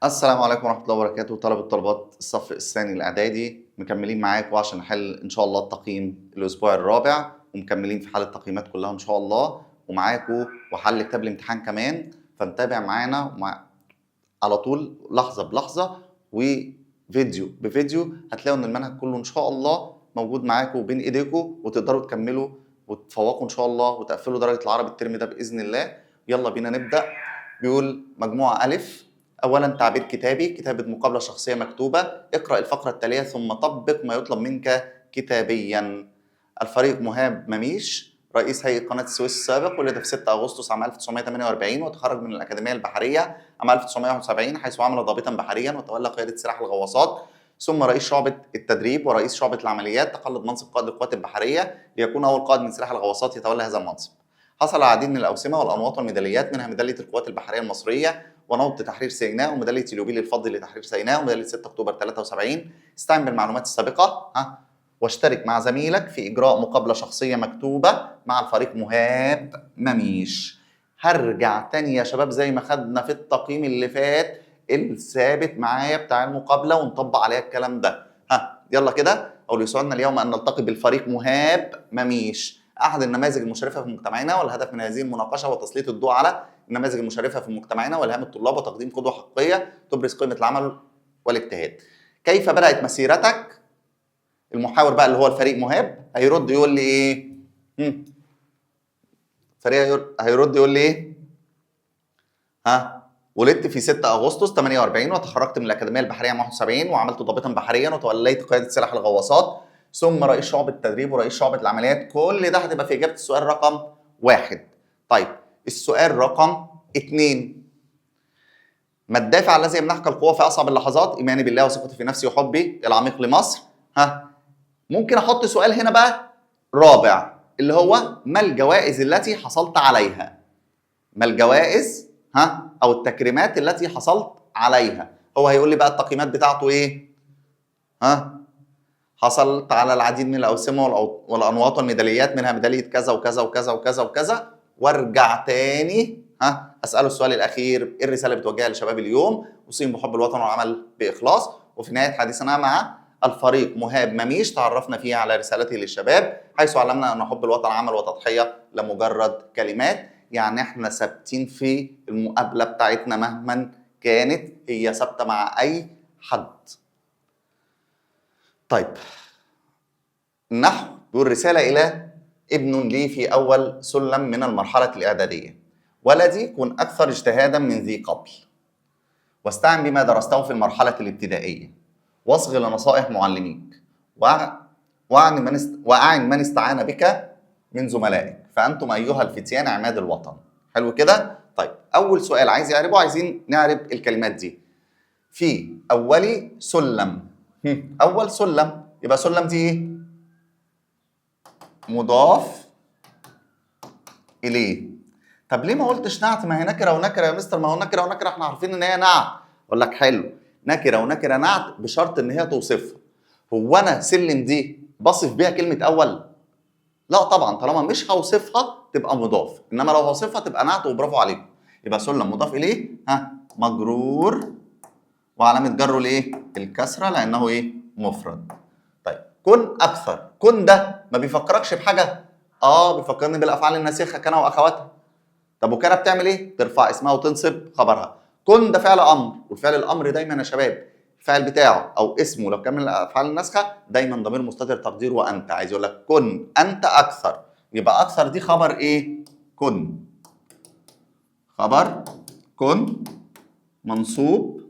السلام عليكم ورحمة الله وبركاته. طلبة الصف الثاني الإعدادي مكملين معاكم عشان نحل إن شاء الله التقييم الأسبوع الرابع، ومكملين في حل التقييمات كلها إن شاء الله، ومعاكم وحل كتاب الامتحان كمان. فنتابع معانا على طول لحظة بلحظة وفيديو بفيديو، هتلاقوا إن المنهج كله إن شاء الله موجود معاكم بين إيديكم، وتقدروا تكملوا وتفوقوا إن شاء الله وتقفلوا درجة العربي الترم ده بإذن الله. يلا بينا نبدأ. بيقول مجموعة ألف: أولا تعبير كتابي، كتابة مقابلة شخصية مكتوبة. اقرأ الفقرة التالية ثم طبق ما يطلب منك كتابيا. الفريق مهاب مميش، رئيس هيئة قناة السويس السابق، ولد في 6 أغسطس عام 1948، وتخرج من الأكاديمية البحرية عام 1971، حيث عمل ضابطا بحريا وتولى قيادة سلاح الغواصات، ثم رئيس شعبة التدريب ورئيس شعبة العمليات. تقلد منصب قائد القوات البحرية ليكون أول قائد من سلاح الغواصات يتولى هذا المنصب. حصل على العديد من الأوسمة والأنواط والميداليات، منها ميدالية القوات البحرية المصرية ونوط تحرير سيناء، وميدالية اليوبيل الفضي لتحرير سيناء، وميدالية 6 أكتوبر 73. استعن بالمعلومات السابقة واشترك مع زميلك في إجراء مقابلة شخصية مكتوبة مع الفريق مهاب مميش. هرجع تاني يا شباب زي ما خدنا في التقييم اللي فات الثابت معايا بتاع المقابلة ونطبق عليها الكلام ده. يلا كده. أو يسعدنا اليوم أن نلتقي بالفريق مهاب مميش، أحد النماذج المشرفة في مجتمعنا، والهدف من هذه المناقشة هو تسليط الضوء على النماذج المشرفة في مجتمعنا والهام الطلاب وتقديم قدوة حقيقية تبرز قيمة العمل والاجتهاد. كيف بدأت مسيرتك؟ المحاور بقى اللي هو الفريق مهاب هيرد يقول لي ايه؟ فريق هيرد يقول لي ايه؟ ولدت في 6 أغسطس 48، وتخرجت من الأكاديمية البحرية عام 71، وعملت ضابطا بحريا وتوليت قيادة سلاح الغواصات، ثم رئيس شعبة التدريب ورئيس شعبة العمليات. كل ده هتبقى في إجابة السؤال رقم 1. طيب السؤال رقم 2: ما الدافع الذي يمنحك القوة في أصعب اللحظات؟ إيماني بالله وثقتي في نفسي وحبي العميق لمصر. ممكن أحط سؤال هنا بقى رابع اللي هو ما الجوائز التي حصلت عليها؟ ما الجوائز أو التكريمات التي حصلت عليها؟ هو هيقول لي بقى التقييمات بتاعته إيه؟ حصلت على العديد من الأوسمة والأنواط والميداليات، منها ميدالية كذا وكذا وكذا وكذا وكذا. وارجع تاني أسأله السؤال الأخير: إيه الرسالة بتوجهها لشباب اليوم؟ أوصيهم بحب الوطن والعمل بإخلاص. وفي نهاية حديثنا مع الفريق مهاب مميش تعرفنا فيها على رسالته للشباب، حيث علمنا أن حب الوطن عمل وتضحية لمجرد كلمات. يعني احنا ثابتين في المقابلة بتاعتنا مهما كانت، هي ثابتة مع أي حد. طيب النحو بيقول: رسالة إلى ابن لي في أول سلم من المرحلة الإعدادية. ولدي كن أكثر اجتهادا من ذي قبل، واستعن بما درسته في المرحلة الابتدائية، واصغ لنصائح معلميك، وأعن من استعان بك من زملائك، فأنتم أيها الفتيان عماد الوطن. حلو كده؟ طيب أول سؤال عايز يعربه، عايزين نعرب الكلمات دي. في أولي سلم، أول سلم، يبقى سلم دي إيه؟ مضاف إليه. طب ليه ما قلتش نعت؟ ما هي نكرة ونكرة يا مستر، ما هو نكرة ونكرة احنا عارفين إن هي نعت. أقول لك حلو، نكرة ونكرة نعت بشرط إن هي توصفها. هو أنا سلم دي بصف بيها كلمة أول؟ لا طبعا، طالما مش هوصفها تبقى مضاف، إنما لو هوصفها تبقى نعت. وبرافو عليكم. يبقى سلم مضاف إليه مجرور، وعلامة جره الإيه؟ الكسرة، لأنه إيه؟ مفرد. طيب كن أكثر، كن ده ما بيفكركش بحاجة؟ بيفكرني بالأفعال الناسخة كان وأخواتها. طب وكان بتعمل إيه؟ ترفع اسمها وتنصب خبرها. كن ده فعل أمر، والفعل الأمر دايما يا شباب الفعل بتاعه أو اسمه لو كان من الأفعال الناسخة دايما ضمير مستتر تقديره أنت. عايز يقول لك كن أنت أكثر، يبقى أكثر دي خبر إيه؟ كن. خبر كن منصوب،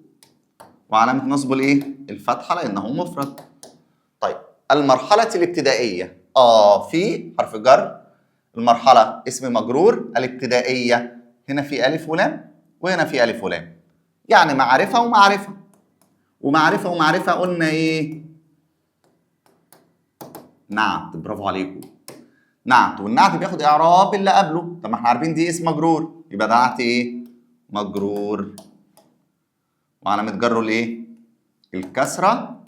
وعلامة نصبه الإيه؟ الفتحة لأنه مفرد. طيب المرحلة الابتدائية في حرف جر، المرحلة اسم مجرور، الابتدائية هنا في ألف ولام وهنا في ألف ولام، يعني معرفة ومعرفة. ومعرفة ومعرفة قلنا إيه؟ نعت. برافو عليكم، نعت. والنعت بياخد إعراب اللي قبله. طب ما احنا عارفين دي اسم مجرور، يبقى ده نعت إيه؟ مجرور، وعلامة جره الإيه؟ الكسرة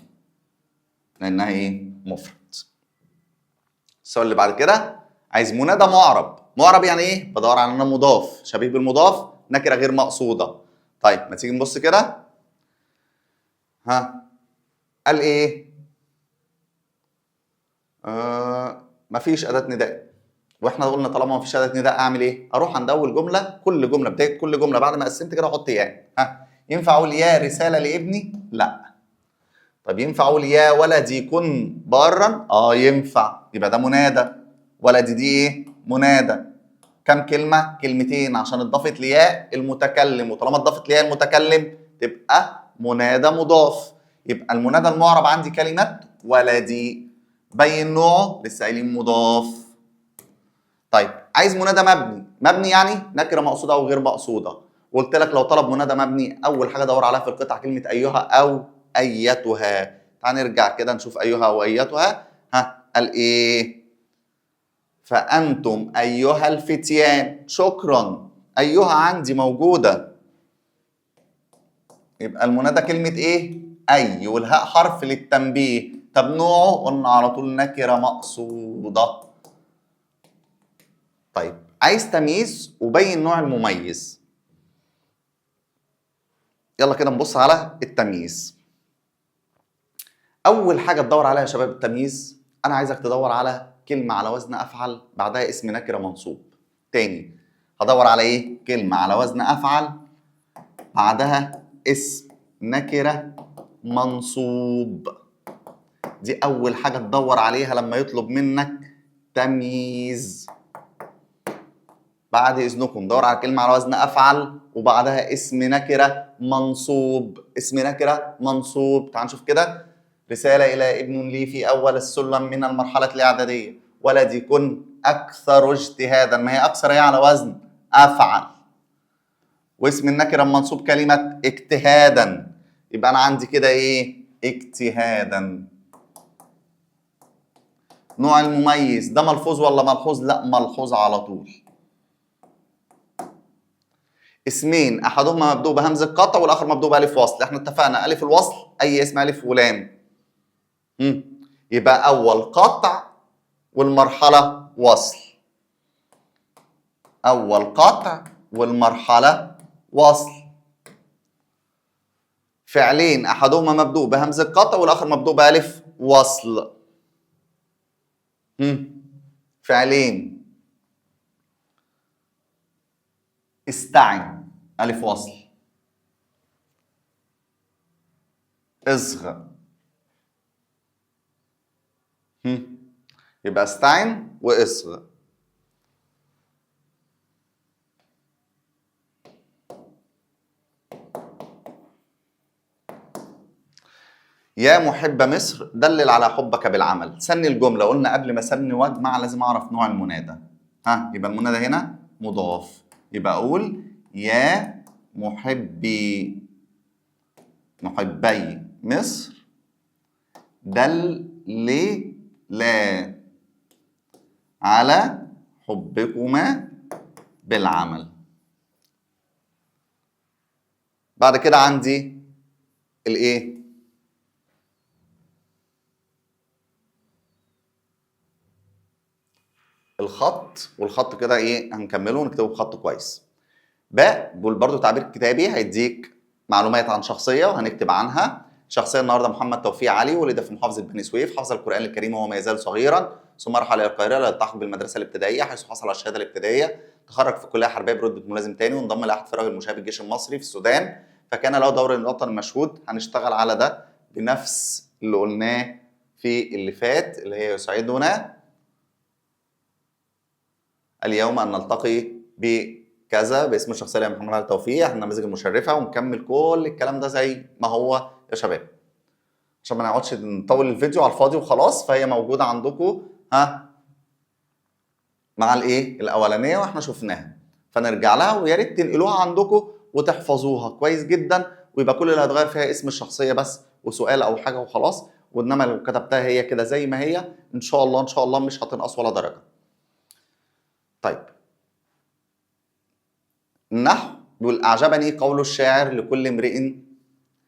لأنها إيه؟ مفرد. السؤال اللي بعد كده عايز منادى معرب. معرب يعني ايه؟ بدور على انه مضاف، شبيه بالمضاف، نكره غير مقصوده. طيب ما تيجي نبص كده. ها قال ايه؟ مفيش اداه نداء. واحنا قلنا طالما مفيش اداه نداء اعمل ايه؟ اروح عند اول جمله، كل جمله بدايه كل جمله بعد ما قسمت كده احط يا. ها ينفع اقول يا رساله لابني؟ لا. طب ينفع اقول يا ولدي كن بارا؟ ينفع، يبقى ده منادى. ولدي دي ايه؟ منادى. كم كلمه؟ كلمتين، عشان اضافت لياء المتكلم، وطالما اضافت لياء المتكلم تبقى منادى مضاف. يبقى المنادى المعرب عندي كلمه ولدي. بين نوعه، لسه قايلين مضاف. طيب عايز منادى مبني. مبني يعني نكره مقصوده او غير مقصوده. قلت لك لو طلب منادى مبني اول حاجه دور عليها في القطعه كلمه ايها او ايتها. تعال نرجع كده نشوف ايها او ايتها. ها قال ايه؟ فانتم ايها الفتيان. شكرا، ايها عندي موجوده. يبقى المنادى كلمه ايه؟ اي، والهاء حرف للتنبيه. طب نوعه قلنا على طول نكره مقصوده. طيب عايز تمييز وبين نوع المميز. يلا كده نبص على التمييز. اول حاجه تدور عليها يا شباب التمييز، انا عايزك تدور على كلمه على وزن افعل بعدها اسم نكره منصوب. تاني هدور على ايه؟ كلمه على وزن افعل بعدها اسم نكره منصوب. دي اول حاجه تدور عليها لما يطلب منك تمييز. بعد اذنكم دور على كلمه على وزن افعل وبعدها اسم نكره منصوب. اسم نكره منصوب. تعال نشوف كده. رساله الى ابن لي في اول السلم من المرحله الاعداديه. ولدي كن اكثر اجتهادا. ما هي اكثر هي على وزن افعل، واسم النكره المنصوب كلمه اجتهادا. يبقى انا عندي كده ايه؟ اجتهادا. نوع المميز ده ملحوظ ولا ملحوظ؟ لا ملحوظ على طول. اسمين احدهما مبدوء بهمزه قطع والاخر مبدوء بالف وصل. احنا اتفقنا الف الوصل اي اسم الف ولام. يبقى اول قطع والمرحله وصل. اول قطع والمرحله وصل. فعلين احدهما مبدوء بهمزه قطع والاخر مبدوء بالف وصل. فعلين. استعن الف وصل. اصغى. يبقى استعن واصغى. يا محب مصر دلل على حبك بالعمل. سن الجمله. قلنا قبل ما سن واجمع لازم اعرف نوع المنادى. يبقى المنادى هنا مضاف. يبقى اقول يا محبي مصر دل لا على حبكما بالعمل. بعد كده عندي الايه؟ الخط. والخط كده ايه؟ هنكمله ونكتبه بخط كويس. باء برضه تعبير كتابي هيديك معلومات عن شخصيه وهنكتب عنها. شخصيه النهارده محمد توفيق علي، ولد في محافظه بني سويف، حفظ القران الكريم وهو ما يزال صغيرا، ثم رحل الى القاهره للالتحق بالمدرسه الابتدائيه حيث حصل على الشهاده الابتدائيه. تخرج في الكليه الحربيه برتبه ملازم تاني وانضم لاحد فرق المشاه بالجيش المصري في السودان، فكان له دور الوطن المشهود. هنشتغل على ده بنفس اللي قلناه في اللي فات، اللي هي يسعدنا اليوم ان نلتقي بكذا باسم الشخصيه محمد علي توفيق، النماذج المشرفه، ونكمل كل الكلام ده زي ما هو يا شباب، عشان ما نقعدش نطول الفيديو على الفاضي وخلاص. فهي موجوده عندكم مع الايه الاولانيه واحنا شفناها، فنرجع لها ويا ريت تنقلوها عندكم وتحفظوها كويس جدا، ويبقى كل اللي هيتغير فيها اسم الشخصيه بس وسؤال او حاجه وخلاص. وانما لو كتبتها هي كده زي ما هي ان شاء الله مش هتنقص ولا درجه. طيب النحو بيقول اعجبني قول الشاعر لكل امرئ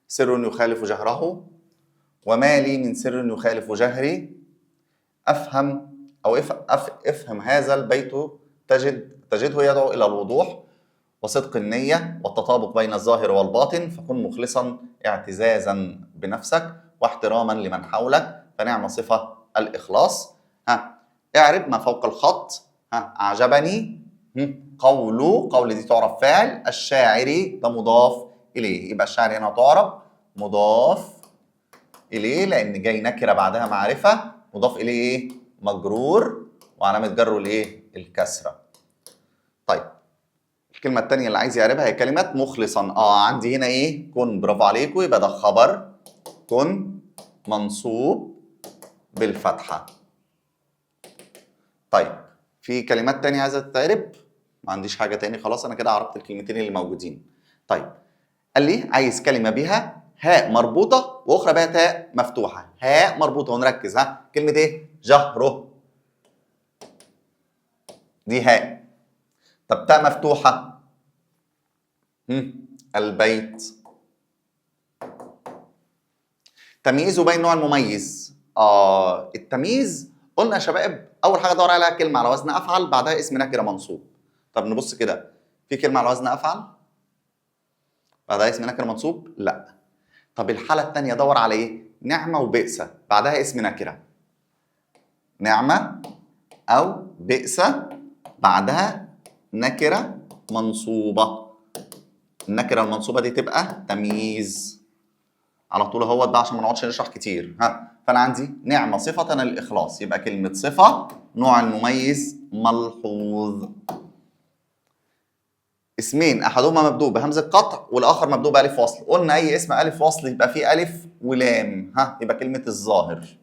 سر يخالف جهره وما لي من سر يخالف جهري. افهم او افهم هذا البيت تجده يدعو الى الوضوح وصدق النيه والتطابق بين الظاهر والباطن، فكن مخلصا اعتزازا بنفسك واحتراما لمن حولك، فنعم صفة الإخلاص. اعرب ما فوق الخط. أعجبني قول دي تعرف فاعل، الشاعر ده مضاف إليه، يبقى الشاعر هنا تعرب مضاف إليه لأن جاي نكرة بعدها معرفة، مضاف إليه إيه؟ مجرور، وعلامة جره الإيه؟ الكسرة. طيب الكلمة الثانية اللي عايز يعربها هي كلمة مخلصا. عندي هنا إيه؟ كن، برافو عليكم، يبقى ده خبر كن منصوب بالفتحة. طيب في كلمات تانية عايزة تتعرب؟ ما عنديش حاجة تاني، خلاص أنا كده عرفت الكلمتين اللي موجودين. طيب قال لي عايز كلمة بها هاء مربوطة وأخرى بها تاء مفتوحة. هاء مربوطة ونركز، كلمة إيه؟ جهره، دي هاء. طب تاء مفتوحة، البيت. تمييز بين نوع المميز. التمييز قلنا يا شباب أول حاجة دور عليها كلمة على وزن أفعل بعدها اسم نكرة منصوب. طب نبص كده، في كلمة على وزن أفعل بعدها اسم نكرة منصوب؟ لا. طب الحالة الثانية دور على إيه؟ نعمة وبئس بعدها اسم نكرة. نعمة أو بئس بعدها نكرة منصوبة. النكرة المنصوبة دي تبقى تمييز على طول اهوت ده عشان ما نقعدش نشرح كتير. فأنا عندي نعمة صفة الإخلاص، يبقى كلمة صفة نوع المميز ملحوظ. اسمين احدهما مبدوء بهمزه قطع والاخر مبدوء بالف وصل. قلنا اي اسم الف وصل يبقى فيه الف ولام، يبقى كلمه الظاهر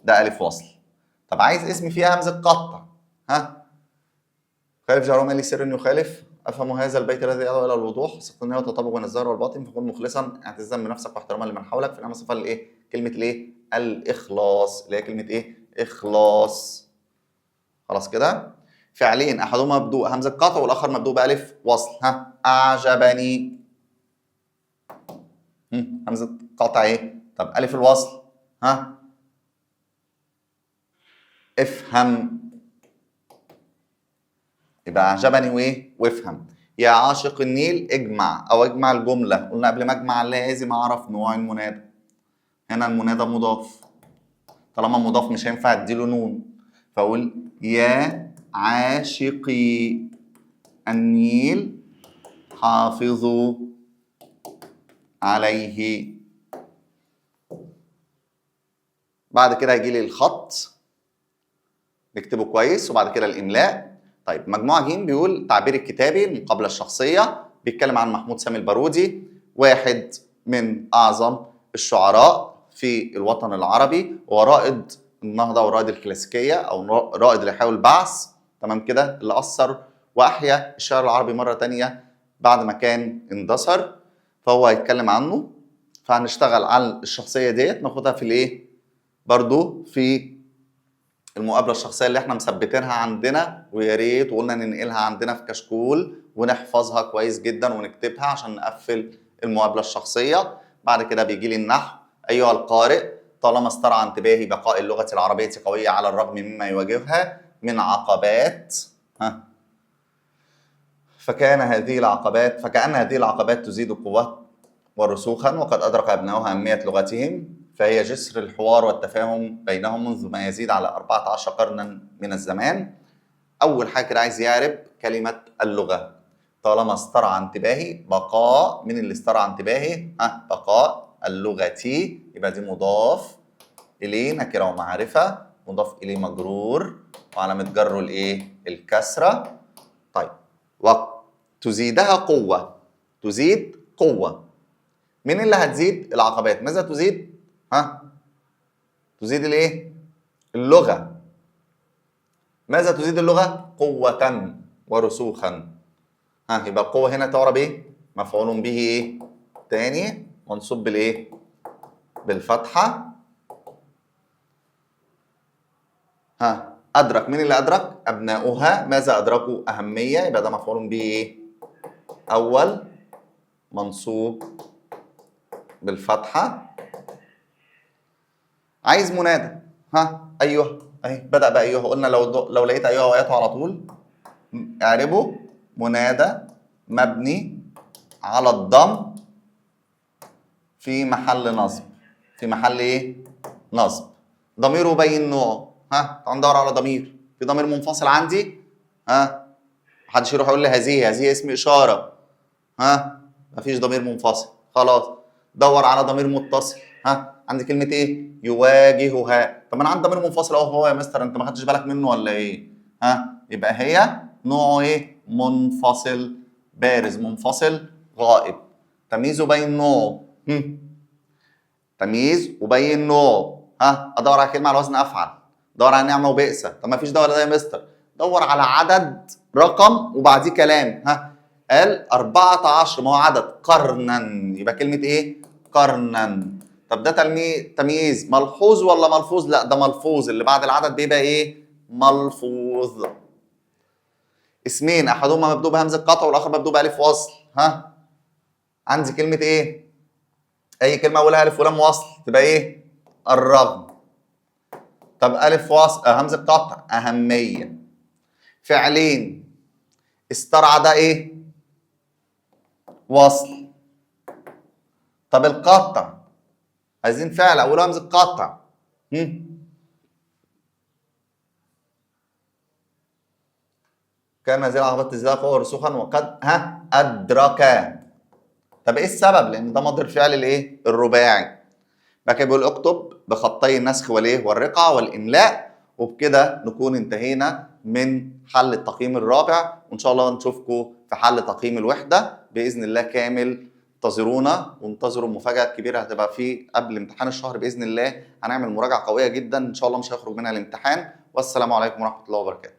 ده الف وصل. طب عايز اسم فيه همزه قطع، خالف جار وما لي سر يخالف، افهم هذا البيت الذي يدعو الى الوضوح، صدقني وتطابق بين الظاهر والباطن، فكن مخلصا اعتزازا بنفسك واحتراما لمن حولك، فنعم صفه الايه؟ كلمه الايه؟ الاخلاص، اللي هي كلمه ايه؟ اخلاص. خلاص كده. فعلين احدهما مبدوء همزه قطع والاخر مبدوء بالف وصل. اعجبني، همزه قطع ايه؟ طب الف الوصل افهم، يبقى اعجبني وايه؟ وافهم. يا عاشق النيل اجمع، او اجمع الجمله. قلنا قبل ما اجمع لازم اعرف نوع المنادى. هنا المنادى مضاف، طالما مضاف مش هينفع اديله نون، فاقول يا عاشقي النيل حافظوا عليه. بعد كده هيجي لي الخط نكتبه كويس، وبعد كده الاملاء. طيب مجموعه ج بيقول التعبير الكتابي المقابله الشخصيه، بيتكلم عن محمود سامي البارودي، واحد من اعظم الشعراء في الوطن العربي، ورائد النهضه ورائد الكلاسيكيه او رائد الاحياء والبعث، تمام كده، اللي اثر واحيا الشعر العربي مره ثانيه بعد ما كان اندثر، فهو هيتكلم عنه. فهنشتغل على الشخصيه ديت ناخدها في الايه؟ برضو في المقابله الشخصيه اللي احنا مثبتينها عندنا، ويا ريت وقلنا ننقلها عندنا في كشكول ونحفظها كويس جدا ونكتبها عشان نقفل المقابله الشخصيه. بعد كده بيجي لي النحو. ايها القارئ، طالما استرعى انتباهي بقاء اللغه العربيه قويه على الرغم مما يواجهها من عقبات، فكأن هذه العقبات تزيد قوة ورسوخا، وقد أدرك أبناؤها أهمية لغتهم، فهي جسر الحوار والتفاهم بينهم منذ ما يزيد على 14 قرنا من الزمان. أول حاجة كده عايز يعرب كلمة اللغة. طالما استرعى انتباهي بقاء، من اللي استرعى انتباهي؟ بقاء اللغة، يبقى دي مضاف إليه نكرة ومعرفة، مضاف إليه مجرور وعلامة جره الإيه؟ الكسرة. طيب وتزيدها قوة، تزيد قوة. مين اللي هتزيد؟ العقبات. ماذا تزيد؟ تزيد الايه؟ اللغة. ماذا تزيد اللغة؟ قوة ورسوخا. يبقى القوة هنا تعرب ايه؟ مفعول به ايه؟ تاني منصوب بالايه؟ بالفتحة. أدرك، مين اللي أدرك؟ أبناؤها. ماذا أدركوا؟ أهمية، يبقى ده مفعول به ايه؟ أول منصوب بالفتحة. عايز منادى. أيها، أهي بدأ بأيها. قلنا لو لقيت أيها وآياته على طول اعربه منادى مبني على الضم في محل نصب. في محل ايه؟ نصب. ضميره يبين نوعه. ها تعال ندور على ضمير. في ضمير منفصل عندي؟ ها محدش يروح يقول لي هذه اسم اشاره. ها مفيش ضمير منفصل. خلاص دور على ضمير متصل. ها عندي كلمه ايه؟ يواجهها. طب انا عندي ضمير منفصل اهو. هو يا مستر انت ما خدتش بالك منه ولا ايه؟ ها يبقى هي نوعه ايه؟ منفصل بارز منفصل غائب. تمييز وبين نوعه. تمييز وبين نوعه. ها ادور على كلمه على وزن افعل. دور على نعمه وبئس. طب ما فيش ده ولا ده يا مستر. دور على عدد رقم وبعديه كلام. ها قال 14 ما هو عدد. قرنا يبقى كلمه ايه؟ قرنا. طب ده تمييز ملحوظ ولا ملفوظ؟ لا ده ملفوظ. اللي بعد العدد بيبقى ايه؟ ملفوظ. اسمين احدهما مبدوء بهمزه قطع والاخر مبدوء بالف وصل. ها عندي كلمه ايه؟ اي كلمه اولها الف ولام وصل تبقى ايه؟ الرغم. طب الف وصل همزه قطع اهميه. فعلين استرعى ده ايه؟ وصل. طب القطع عايزين فعل اوله همزه قطع. كان نازل عربات الزاء فوق رسوخا وقد ادرك. طب ايه السبب؟ لان ده مصدر الفعل الايه؟ الرباعي. بعد كده بيقول اكتب بخطي النسخ والايه؟ والرقعه والاملاء. وبكده نكون انتهينا من حل التقييم الرابع، وان شاء الله نشوفكم في حل تقييم الوحده باذن الله كامل. انتظرونا وانتظروا المفاجاه الكبيره هتبقى فيه قبل امتحان الشهر باذن الله. هنعمل مراجعه قويه جدا ان شاء الله مش هيخرج منها الامتحان. والسلام عليكم ورحمه الله وبركاته.